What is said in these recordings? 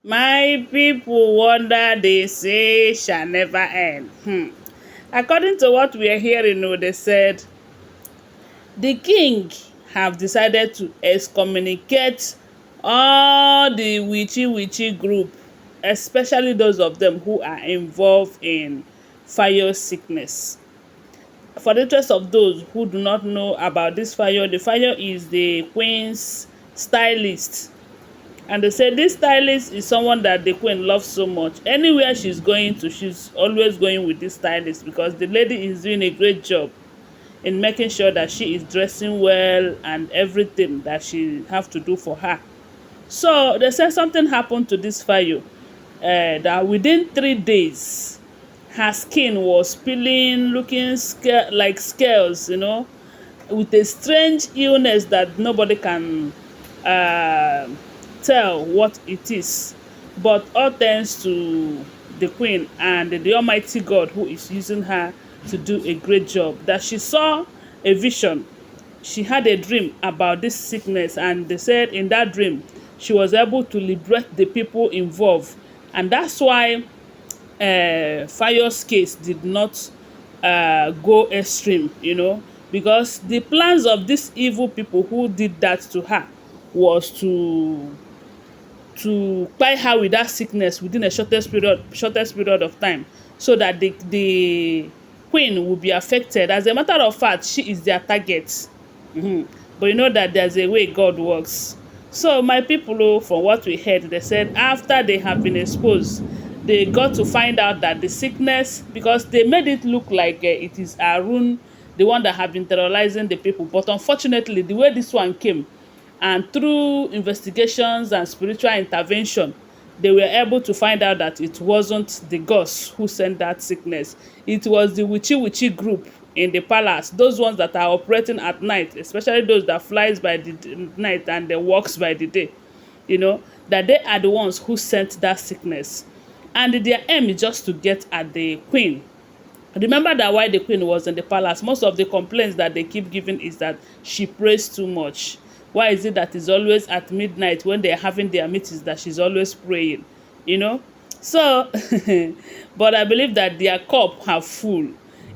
My people wonder they say shall never end. According to what we are hearing, they said the king have decided to excommunicate all the witchy group, especially those of them who are involved in fire sickness. For the interest of those who do not know about this Fayo, the Fayo is the queen's stylist. And they say this stylist is someone that the queen loves so much. Anywhere she's going to, she's always going with this stylist because the lady is doing a great job in making sure that she is dressing well and everything that she have to do for her. So they said something happened to this Fayo, that within 3 days her skin was peeling, looking like scales, with a strange illness that nobody can uh, tell what it is. But all thanks to the queen and the Almighty God who is using her to do a great job. That she saw a vision. She had a dream about this sickness, and they said in that dream she was able to liberate the people involved. And that's why Fayo's case did not go extreme, because the plans of these evil people who did that to her was to kpai her with that sickness within a shortest period of time, so that the queen will be affected. As a matter of fact, she is their target. But you know that there's a way God works. So my people, from what we heard, they said after they have been exposed, they got to find out that the sickness, because they made it look like it is Arun, the one that have been terrorizing the people. But unfortunately, the way this one came, and through investigations and spiritual intervention, they were able to find out that it wasn't the gods who sent that sickness. It was the witchy group in the palace, those ones that are operating at night, especially those that flies by the night and they walks by the day, that they are the ones who sent that sickness. And their aim is just to get at the queen. Remember that while the queen was in the palace, most of the complaints that they keep giving is that she prays too much. Why is it that it's always at midnight when they're having their meetings that she's always praying? So but I believe that their cup have full.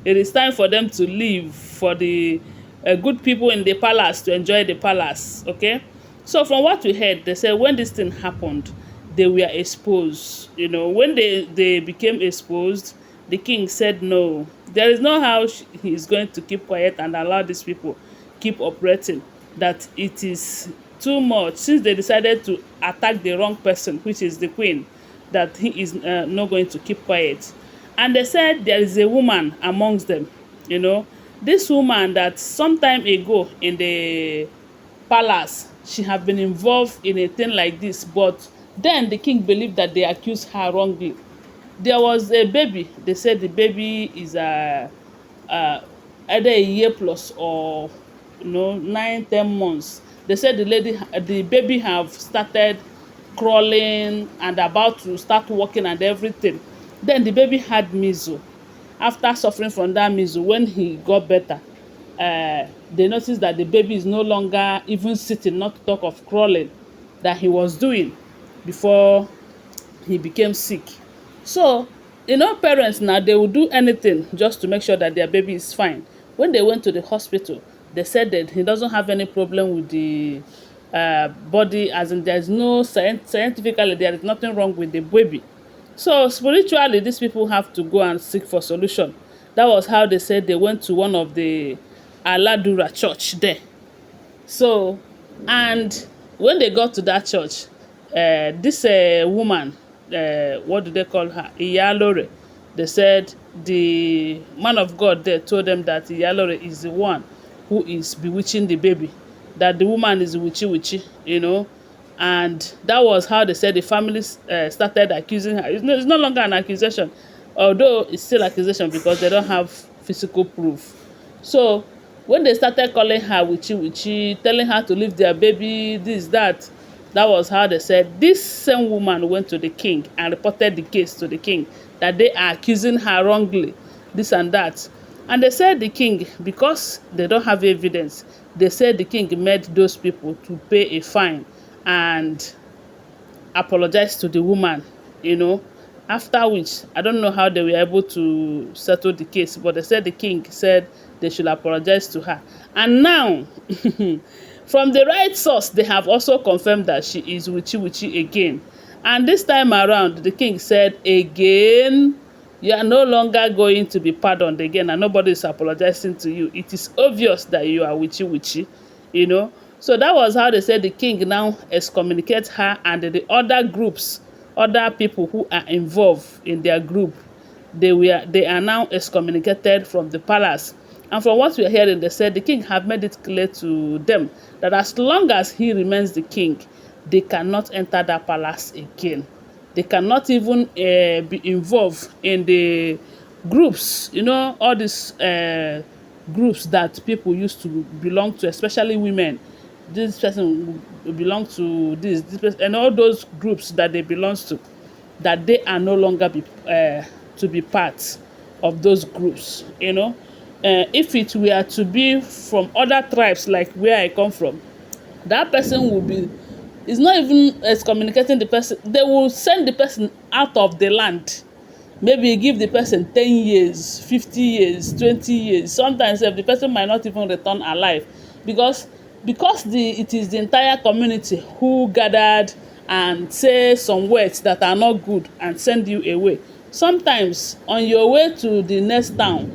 It is time for them to leave, for the good people in the palace to enjoy the palace. Okay, so from what we heard, they said when this thing happened, they were exposed. When they became exposed, the king said no, there is no how he is going to keep quiet and allow these people keep operating, that it is too much. Since they decided to attack the wrong person, which is the queen, that he is not going to keep quiet. And they said there is a woman amongst them, this woman that some time ago in the palace, she have been involved in a thing like this, but then the king believed that they accused her wrongly. There was a baby. They said the baby is either a year plus or 9-10 months. They said the baby have started crawling and about to start walking and everything. Then the baby had measles. After suffering from that measles, when he got better, they noticed that the baby is no longer even sitting, not to talk of crawling, that he was doing before he became sick. So parents now, they will do anything just to make sure that their baby is fine. When they went to the hospital, they said that he doesn't have any problem with the body, as in there's no scientifically there is nothing wrong with the baby. So spiritually, these people have to go and seek for solution. That was how they said they went to one of the Aladura church there. So, and when they got to that church, this woman, what do they call her? Iyalore. They said the man of God there told them that Iyalore is the one who is bewitching the baby, that the woman is witchy, and that was how they said the family started accusing her. It's no longer an accusation, although it's still accusation because they don't have physical proof. So when they started calling her witchy, telling her to leave their baby, this, that was how they said this same woman went to the king and reported the case to the king, that they are accusing her wrongly, this and that. And they said the king, because they don't have evidence, they said the king made those people to pay a fine and apologized to the woman, you know, after which I don't know how they were able to settle the case, but they said the king said they should apologize to her. And now from the right source, they have also confirmed that she is witchy again. And this time around, the king said again, you are no longer going to be pardoned again, and nobody is apologizing to you. It is obvious that you are witchy, you know. So that was how they said the king now excommunicates her and the other groups, other people who are involved in their group. They are now excommunicated from the palace. And from what we are hearing, they said the king have made it clear to them that as long as he remains the king, they cannot enter that palace again. They cannot even be involved in the groups, you know, all these groups that people used to belong to, especially women. This person belong to this person, and all those groups that they belong to, that they are no longer to be part of those groups, you know. If it were to be from other tribes like where I come from, that person will be, it's not even excommunicating the person, they will send the person out of the land. Maybe give the person 10 years, 50 years, 20 years. Sometimes if the person might not even return alive, because it is the entire community who gathered and say some words that are not good and send you away. Sometimes on your way to the next town,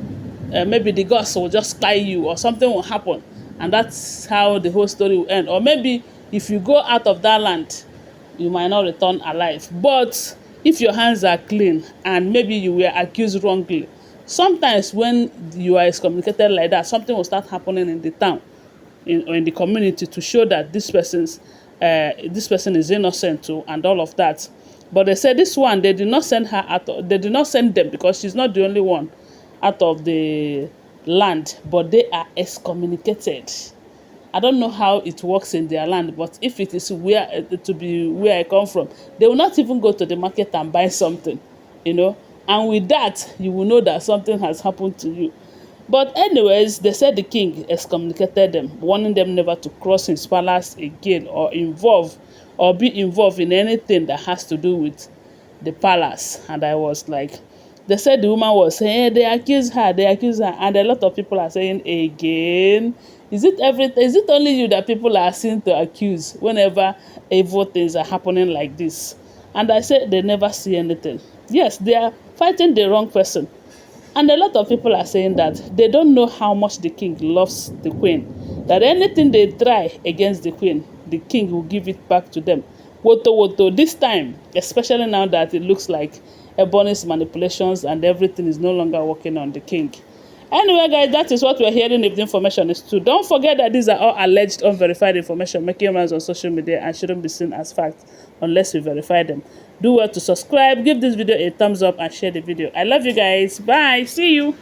maybe the gods will just tie you or something will happen, and that's how the whole story will end. Or maybe if you go out of that land, you might not return alive. But if your hands are clean and maybe you were accused wrongly, sometimes when you are excommunicated like that, something will start happening in the town, or in the community, to show that this person is innocent too, and all of that. But they said this one, they did not send her out. They did not send them because she's not the only one out of the land, but they are excommunicated. I don't know how it works in their land, but if it is where I come from, they will not even go to the market and buy something, you know. And with that, you will know that something has happened to you. But anyways, they said the king excommunicated them, warning them never to cross his palace again or be involved in anything that has to do with the palace. And I was like, they said the woman was saying, hey, they accuse her, and a lot of people are saying again, is it only you that people are seen to accuse whenever evil things are happening like this? And I said they never see anything. Yes, they are fighting the wrong person. And a lot of people are saying that they don't know how much the king loves the queen, that anything they try against the queen, the king will give it back to them. Woto, this time, especially now that it looks like Ebony's manipulations and everything is no longer working on the king. Anyway, guys, that is what we're hearing. If the information is true, don't forget that these are all alleged, unverified information making rounds on social media and shouldn't be seen as fact unless you verify them. Do well to subscribe, give this video a thumbs up, and share the video. I love you guys. Bye. See you.